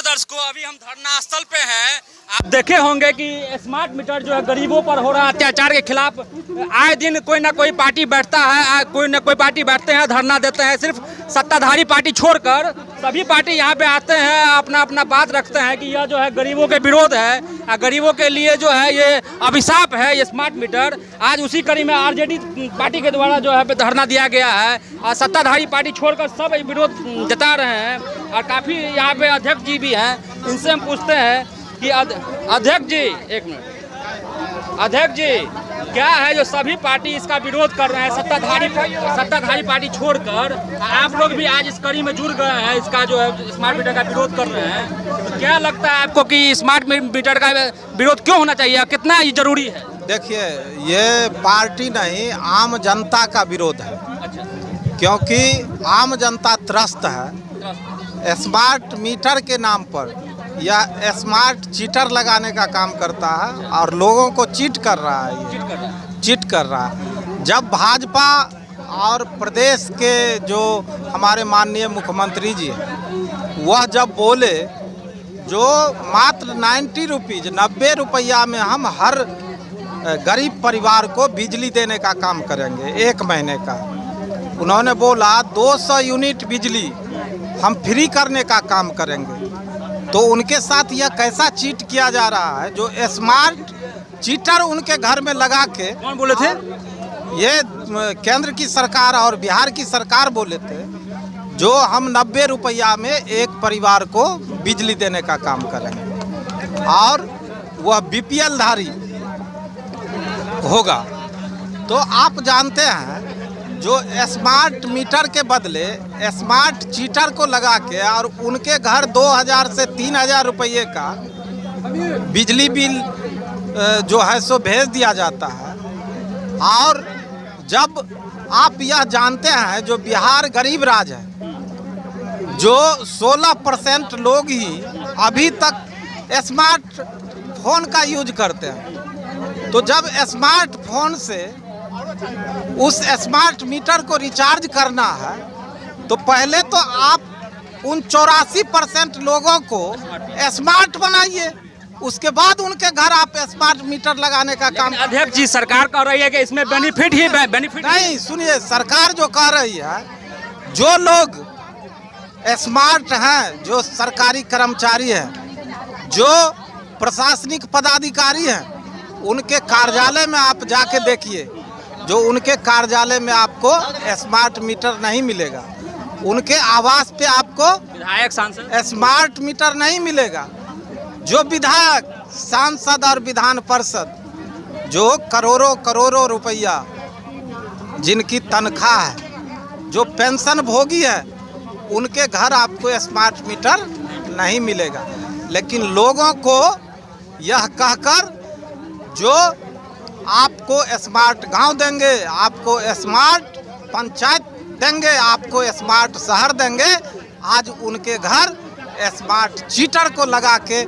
दर्शकों, अभी हम धरना स्थल पे हैं। आप देखे होंगे कि स्मार्ट मीटर जो है गरीबों पर हो रहा अत्याचार के खिलाफ आए दिन कोई ना कोई पार्टी बैठता है, कोई ना कोई पार्टी बैठते हैं, धरना देते हैं। सिर्फ सत्ताधारी पार्टी छोड़कर सभी पार्टी यहाँ पे आते हैं, अपना अपना बात रखते हैं कि यह जो है गरीबों के विरोध है, गरीबों के लिए जो है ये अभिशाप है ये स्मार्ट मीटर। आज उसी कड़ी में आरजेडी पार्टी के द्वारा जो है धरना दिया गया है और सत्ताधारी पार्टी छोड़कर सब विरोध जता रहे हैं। और काफ़ी यहाँ पे अध्यक्ष जी भी हैं, इनसे हम पूछते हैं कि अध्यक्ष जी, एक मिनट, अध्यक्ष जी क्या है जो सभी पार्टी इसका विरोध कर रहे हैं, सत्ताधारी पार्टी छोड़कर आप लोग भी आज इस कड़ी में जुड़ गए हैं, इसका जो है स्मार्ट मीटर का विरोध कर रहे हैं। तो क्या लगता है आपको कि स्मार्ट मीटर का विरोध क्यों होना चाहिए, कितना ये जरूरी है? देखिए, ये पार्टी नहीं, आम जनता का विरोध है। अच्छा। क्योंकि आम जनता त्रस्त है। स्मार्ट मीटर के नाम पर या स्मार्ट चीटर लगाने का काम करता है और लोगों को चीट कर रहा है, चीट कर रहा है। जब भाजपा और प्रदेश के जो हमारे माननीय मुख्यमंत्री जी हैं, वह जब बोले जो मात्र 90 रुपीज़ 90 रुपया में हम हर गरीब परिवार को बिजली देने का काम करेंगे 1 महीने का। उन्होंने बोला 200 यूनिट बिजली हम फ्री करने का काम करेंगे। तो उनके साथ यह कैसा चीट किया जा रहा है, जो स्मार्ट चीटर उनके घर में लगा के। कौन बोले थे? ये केंद्र की सरकार और बिहार की सरकार बोले थे जो हम 90 रुपया में एक परिवार को बिजली देने का काम करेंगे और वह बीपीएल धारी होगा। तो आप जानते हैं जो स्मार्ट मीटर के बदले स्मार्ट चीटर को लगा के और उनके घर 2000 से 3000 रुपये का बिजली बिल जो है सो भेज दिया जाता है। और जब आप यह जानते हैं जो बिहार गरीब राज्य है, जो 16% लोग ही अभी तक स्मार्ट फोन का यूज करते हैं। तो जब स्मार्टफोन से उस स्मार्ट मीटर को रिचार्ज करना है तो पहले तो आप उन 84% लोगों को स्मार्ट बनाइए, उसके बाद उनके घर आप स्मार्ट मीटर लगाने का काम। अध्यक्ष जी, सरकार कह रही है कि इसमें बेनिफिट नहीं। सुनिए, सरकार जो कह रही है, जो लोग स्मार्ट हैं, जो सरकारी कर्मचारी हैं, जो प्रशासनिक पदाधिकारी हैं, उनके कार्यालय में आप जाके देखिए, जो उनके कार्यालय में आपको स्मार्ट मीटर नहीं मिलेगा, उनके आवास पे आपको विधायक सांसद स्मार्ट मीटर नहीं मिलेगा। जो विधायक सांसद और विधान पार्षद जो करोड़ों रुपया जिनकी तनख्वाह है, जो पेंशन भोगी है, उनके घर आपको स्मार्ट मीटर नहीं मिलेगा। लेकिन लोगों को यह कहकर जो आपको स्मार्ट गांव देंगे, आपको स्मार्ट पंचायत देंगे, आपको स्मार्ट शहर देंगे, आज उनके घर स्मार्ट चीटर को लगा के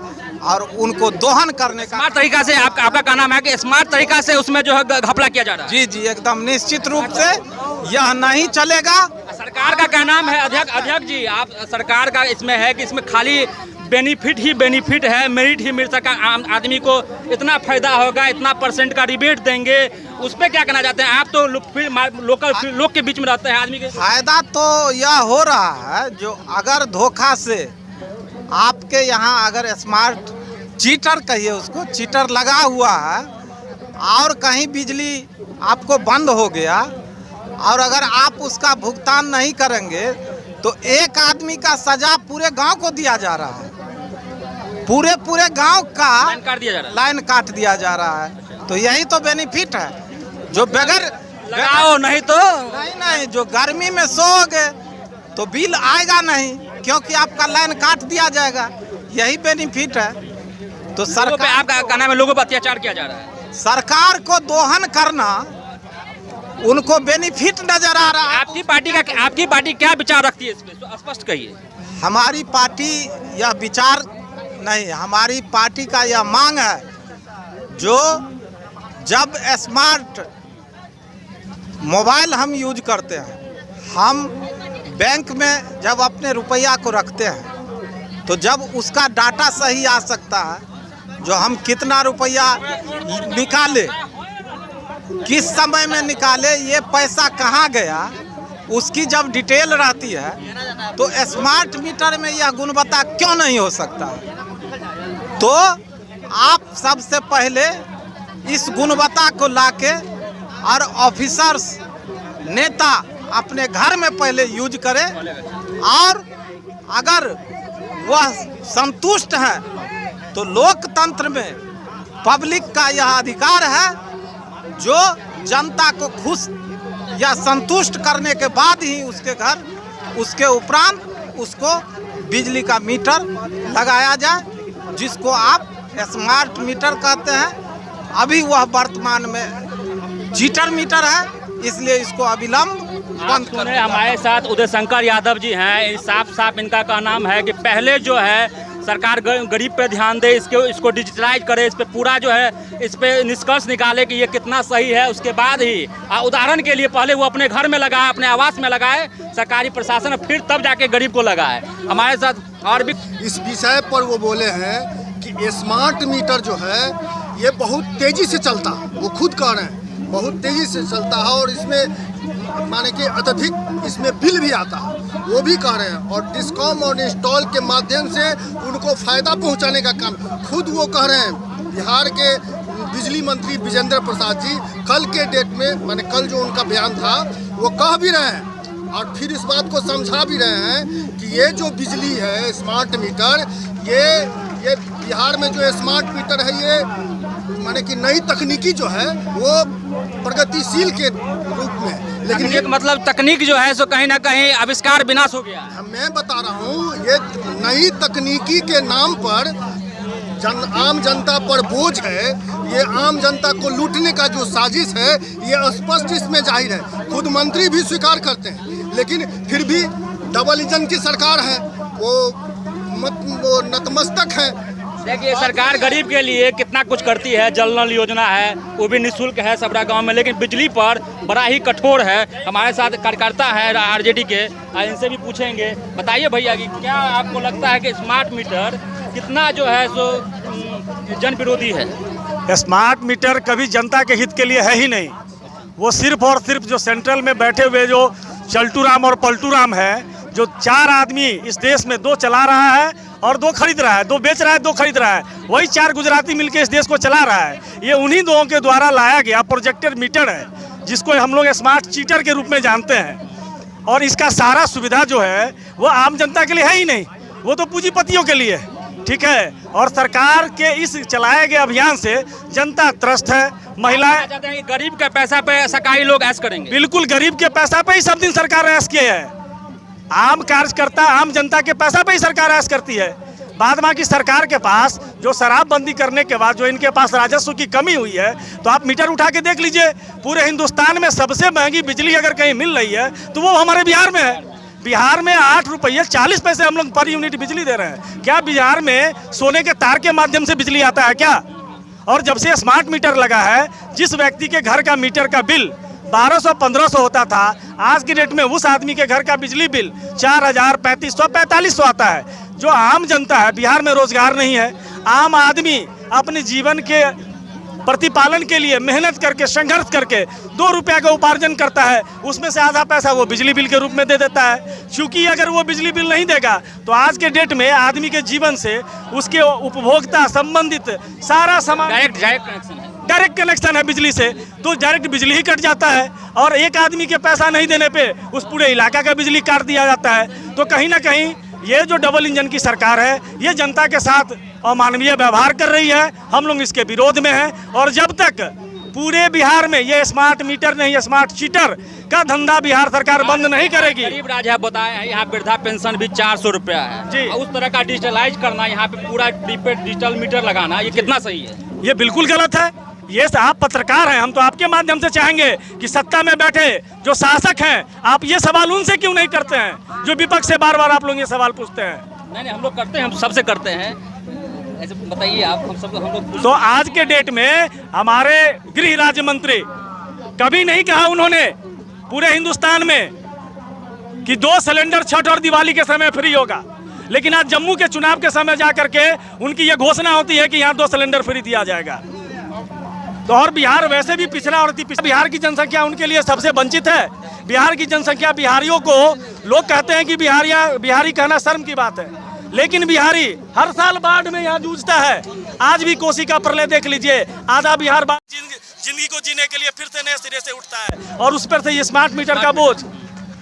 और उनको दोहन करने का स्मार्ट तरीका से आपका क्या नाम है कि स्मार्ट तरीका से उसमें जो है घपला किया जा रहा है? जी, एकदम निश्चित रूप से यह नहीं चलेगा। सरकार का क्या नाम है? अध्यक्ष जी, आप सरकार का इसमें है कि इसमें खाली बेनिफिट है, मेरिट ही मिल सका, आम आदमी को इतना फायदा होगा, इतना % का रिबेट देंगे, उस पर क्या कहना चाहते हैं आप? तो लोकल लोग के बीच में रहते हैं, आदमी के फायदा तो यह हो रहा है जो अगर धोखा से आपके यहाँ अगर स्मार्ट चीटर कहिए उसको, चीटर लगा हुआ है और कहीं बिजली आपको बंद हो गया और अगर आप उसका भुगतान नहीं करेंगे तो एक आदमी का सजा पूरे गांव को दिया जा रहा है, पूरे गांव का लाइन काट दिया जा रहा है। तो यही तो बेनिफिट है। जो बगैर लगाओ नहीं तो नहीं, जो गर्मी में सोओगे तो बिल आएगा नहीं, क्योंकि आपका लाइन काट दिया जाएगा। यही बेनिफिट है। तो सरकार आपका कहना है लोगों पर अत्याचार किया जा रहा है, सरकार को दोहन करना उनको बेनिफिट नजर आ रहा है। आपकी पार्टी क्या विचार रखती है इसमें, तो स्पष्ट कहिए। हमारी पार्टी यह विचार नहीं, हमारी पार्टी का यह मांग है जो जब स्मार्ट मोबाइल हम यूज करते हैं, हम बैंक में जब अपने रुपया को रखते हैं तो जब उसका डाटा सही आ सकता है, जो हम कितना रुपया निकाले, किस समय में निकाले, ये पैसा कहाँ गया, उसकी जब डिटेल रहती है तो स्मार्ट मीटर में यह गुणवत्ता क्यों नहीं हो सकता। तो आप सबसे पहले इस गुणवत्ता को लाके और ऑफिसर्स नेता अपने घर में पहले यूज करें, और अगर वह संतुष्ट है तो लोकतंत्र में पब्लिक का यह अधिकार है, जो जनता को खुश या संतुष्ट करने के बाद ही उसके घर, उसके उपरांत उसको बिजली का मीटर लगाया जाए, जिसको आप स्मार्ट मीटर कहते हैं। अभी वह वर्तमान में चीटर मीटर है, इसलिए इसको अविलंब बंद करें। हमारे साथ उदय शंकर यादव जी हैं। साफ इनका का नाम है कि पहले जो है सरकार गरीब पे ध्यान दे, इसको डिजिटलाइज करे, इस पे पूरा जो है इस पे निष्कर्ष निकाले कि ये कितना सही है, उसके बाद ही उदाहरण के लिए पहले वो अपने घर में लगाए, अपने आवास में लगाए, सरकारी प्रशासन, फिर तब जाके गरीब को लगाए। हमारे साथ और भी इस विषय पर वो बोले हैं कि स्मार्ट मीटर जो है ये बहुत तेजी से चलता, वो खुद कह रहे हैं बहुत तेजी से चलता है, और इसमें माने कि अत्यधिक इसमें बिल भी आता है, वो भी कह रहे हैं। और डिस्कॉम और इंस्टॉल के माध्यम से उनको फ़ायदा पहुंचाने का काम खुद वो कह रहे हैं। बिहार के बिजली मंत्री विजेंद्र प्रसाद जी कल के डेट में, माने कल जो उनका बयान था, वो कह भी रहे हैं और फिर इस बात को समझा भी रहे हैं कि ये जो बिजली है स्मार्ट मीटर, ये बिहार में जो स्मार्ट मीटर है, ये माने कि नई तकनीकी जो है वो प्रगतिशील के रूप में, लेकिन एक मतलब तकनीक जो है सो कहीं ना कहीं आविष्कार विनाश हो गया। मैं बता रहा हूँ, ये नई तकनीकी के नाम पर आम जनता पर बोझ है, ये आम जनता को लूटने का जो साजिश है, ये स्पष्ट इसमें जाहिर है। खुद मंत्री भी स्वीकार करते हैं, लेकिन फिर भी डबल इंजन की सरकार है, वो नतमस्तक है। देखिए सरकार गरीब के लिए कितना कुछ करती है, जल नल योजना है, वो भी निःशुल्क है सबरा गांव में, लेकिन बिजली पर बड़ा ही कठोर है। हमारे साथ कार्यकर्ता है आरजेडी के, इनसे भी पूछेंगे। बताइए भैया कि क्या आपको लगता है कि स्मार्ट मीटर कितना जो है सो जन विरोधी है? स्मार्ट मीटर कभी जनता के हित के लिए है ही नहीं। वो सिर्फ और सिर्फ जो सेंट्रल में बैठे हुए जो चल्टू राम और पलटू राम है, जो 4 आदमी इस देश में 2 चला रहा है और 2 खरीद रहा है, 2 बेच रहा है, 2 खरीद रहा है, वही 4 गुजराती मिलकर इस देश को चला रहा है। ये उन्हीं 2 के द्वारा लाया गया प्रोजेक्टेड मीटर है, जिसको हम लोग स्मार्ट चीटर के रूप में जानते हैं। और इसका सारा सुविधा जो है वो आम जनता के लिए है ही नहीं, वो तो पूंजीपतियों के लिए, ठीक है। और सरकार के इस चलाए गए अभियान से जनता त्रस्त है। महिलाएं चाहते हैं कि गरीब के पैसा पे सरकारी लोग ऐश करेंगे। बिल्कुल गरीब के पैसा पे ही सब दिन सरकार ऐश किए है। आम कार्यकर्ता, आम जनता के पैसा पे ही सरकार ऐश करती है। बाद बाकी सरकार के पास जो शराबबंदी करने के बाद जो इनके पास राजस्व की कमी हुई है, तो आप मीटर उठा के देख लीजिए, पूरे हिंदुस्तान में सबसे महंगी बिजली अगर कहीं मिल रही है तो वो हमारे बिहार में है। बिहार में 8 रुपये 40 पैसे हम लोग पर यूनिट बिजली दे रहे हैं। क्या बिहार में सोने के तार के माध्यम से बिजली आता है क्या? और जब से स्मार्ट मीटर लगा है, जिस व्यक्ति के घर का मीटर का बिल 1200-1500 होता था, आज की डेट में उस आदमी के घर का बिजली बिल 4000, 3500, 4500 आता है। जो आम जनता है, बिहार में रोजगार नहीं है, आम आदमी अपने जीवन के प्रतिपालन के लिए मेहनत करके, संघर्ष करके 2 रुपया का उपार्जन करता है, उसमें से आधा पैसा वो बिजली बिल के रूप में दे देता है। क्योंकि अगर वो बिजली बिल नहीं देगा तो आज के डेट में आदमी के जीवन से उसके उपभोक्ता संबंधित सारा सामान डायरेक्ट कनेक्शन है बिजली से, तो डायरेक्ट बिजली ही कट जाता है। और एक आदमी के पैसा नहीं देने पे उस पूरे इलाका का बिजली काट दिया जाता है। तो कहीं ना कहीं ये जो डबल इंजन की सरकार है, ये जनता के साथ अमानवीय व्यवहार कर रही है। हम लोग इसके विरोध में हैं। और जब तक पूरे बिहार में ये स्मार्ट मीटर नहीं, स्मार्ट चीटर का धंधा बिहार सरकार बंद नहीं करेगी। गरीब राजा बताया, यहाँ वृद्धा पेंशन भी 400 रुपया है जी। उस तरह का डिजिटलाइज करना, यहाँ पे पूरा प्रीपेड डिजिटल मीटर लगाना, ये कितना सही है? ये बिल्कुल गलत है। ये आप पत्रकार हैं, हम तो आपके माध्यम से चाहेंगे कि सत्ता में बैठे जो शासक हैं, आप ये सवाल उनसे क्यों नहीं करते हैं जो विपक्ष से बार बार आप लोग ये सवाल पूछते हैं? नहीं, हम लोग करते हैं, हम सबसे करते हैं। ऐसे बताइए आप, हम लोग। तो आज के डेट में हमारे गृह राज्य मंत्री कभी नहीं कहा उन्होंने पूरे हिंदुस्तान में कि 2 सिलेंडर छठ और दिवाली के समय फ्री होगा, लेकिन आज जम्मू के चुनाव के समय जा करके उनकी ये घोषणा होती है कि यहाँ 2 सिलेंडर फ्री दिया जाएगा। तो और बिहार वैसे भी पिछड़ा और बिहार की जनसंख्या उनके लिए सबसे वंचित है। बिहार की जनसंख्या, बिहारियों को लोग कहते हैं कि बिहारी कहना शर्म की बात है, लेकिन बिहारी हर साल बाढ़ में यहाँ जूझता है। आज भी कोसी का प्रलय देख लीजिए, आधा बिहार जिंदगी को जीने के लिए फिर से नए सिरे से उठता है, और उस पर से ये स्मार्ट मीटर का बोझ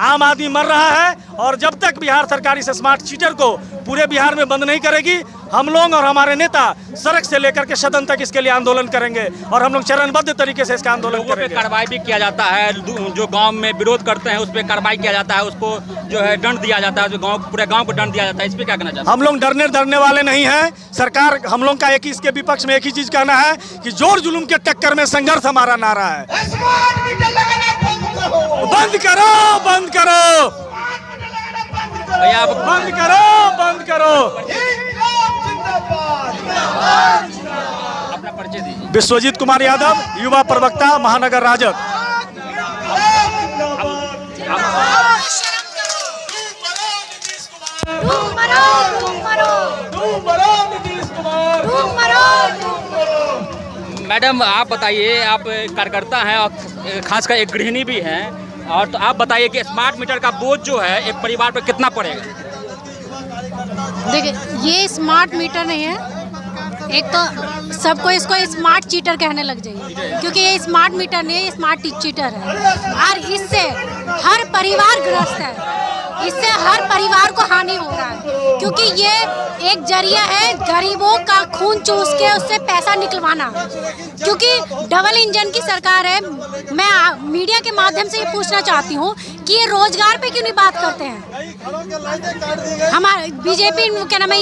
आम आदमी मर रहा है। और जब तक बिहार सरकार इस स्मार्ट मीटर को पूरे बिहार में बंद नहीं करेगी, हम लोग और हमारे नेता सड़क से लेकर के सदन तक इसके लिए आंदोलन करेंगे, और हम लोग चरणबद्ध तरीके से इसका आंदोलन करेंगे। कार्रवाई भी किया जाता है, जो गांव में विरोध करते हैं उस पर कार्रवाई किया जाता है, उसको जो है दंड दिया जाता है, जो पूरे गांव को दंड दिया जाता है। इस पर क्या कहना चाहते हैं? हम लोग डरने वाले नहीं हैं। सरकार, हम लोग का एक ही इसके विपक्ष में एक ही चीज कहना है कि जोर जुलूम के टक्कर में संघर्ष हमारा नारा है। बंद करो, बंद करो भैया, आप बंद करो, बंद करो। अपना परिचय दीजिए। विश्वजीत कुमार यादव, युवा प्रवक्ता, महानगर राजद। मैडम, आप बताइए, आप कार्यकर्ता हैं और खासकर एक गृहिणी भी हैं, और तो आप बताइए कि स्मार्ट मीटर का बोझ जो है एक परिवार पर कितना पड़ेगा? देखिए, ये स्मार्ट मीटर नहीं है, एक तो सबको इसको स्मार्ट चीटर कहने लग जाइए, क्योंकि ये स्मार्ट मीटर नहीं है, ये स्मार्ट चीटर है। और इससे हर परिवार ग्रस्त है, इससे हर परिवार को हानि हो रहा है, क्योंकि ये एक जरिया है गरीबों का खून चूस के उससे पैसा निकलवाना। क्योंकि डबल इंजन की सरकार है। मैं मीडिया के माध्यम से ये पूछना चाहती हूँ कि ये रोजगार पे क्यों नहीं बात करते हैं? हमारे बीजेपी क्या नाम है,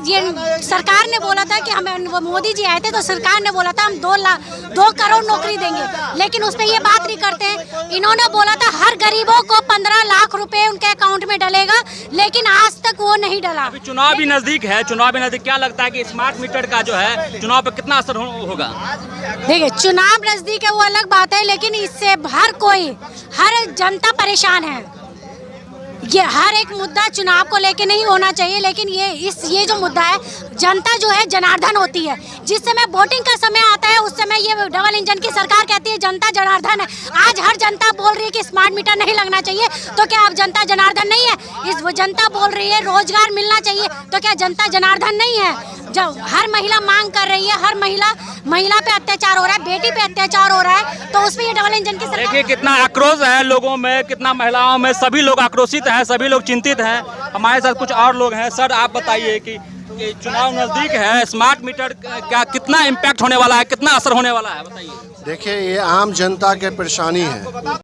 ये सरकार ने बोला था कि हमें, वो मोदी जी आए थे तो सरकार ने बोला था हम 2 करोड़ नौकरी देंगे, लेकिन उस पर ये बात नहीं करते हैं। इन्होंने बोला था हर गरीबों को 15 लाख रुपए उनके अकाउंट में डलेगा, लेकिन आज तक वो नहीं डला। अभी चुनाव भी नजदीक है, चुनाव भी नजदीक, क्या लगता है कि स्मार्ट मीटर का जो है चुनाव पर कितना असर होगा? देखिए, चुनाव नजदीक है वो अलग बात है, लेकिन इससे हर जनता परेशान है। ये हर एक मुद्दा चुनाव को लेके नहीं होना चाहिए, लेकिन ये जो मुद्दा है, जनता जो है जनार्दन होती है। जिस समय वोटिंग का समय आता है उस समय ये डबल इंजन की सरकार कहती है जनता जनार्दन है। आज हर जनता बोल रही है कि स्मार्ट मीटर नहीं लगना चाहिए, तो क्या अब जनता जनार्दन नहीं है? वो जनता बोल रही है रोजगार मिलना चाहिए, तो क्या जनता जनार्दन नहीं है? जब हर महिला मांग कर रही है, हर महिला पे अत्याचार हो रहा है, बेटी पे अत्याचार हो रहा है, तो उस पर ये डबल इंजन की सरकार। देखिए कितना आक्रोश है लोगों में, कितना महिलाओं में, सभी लोग आक्रोशित हैं, सभी लोग चिंतित हैं। हमारे साथ कुछ और लोग हैं। सर, आप बताइए कि चुनाव नजदीक है, स्मार्ट मीटर का कितना इम्पैक्ट होने वाला है, कितना असर होने वाला है, बताइए। देखिए, ये आम जनता के परेशानी है।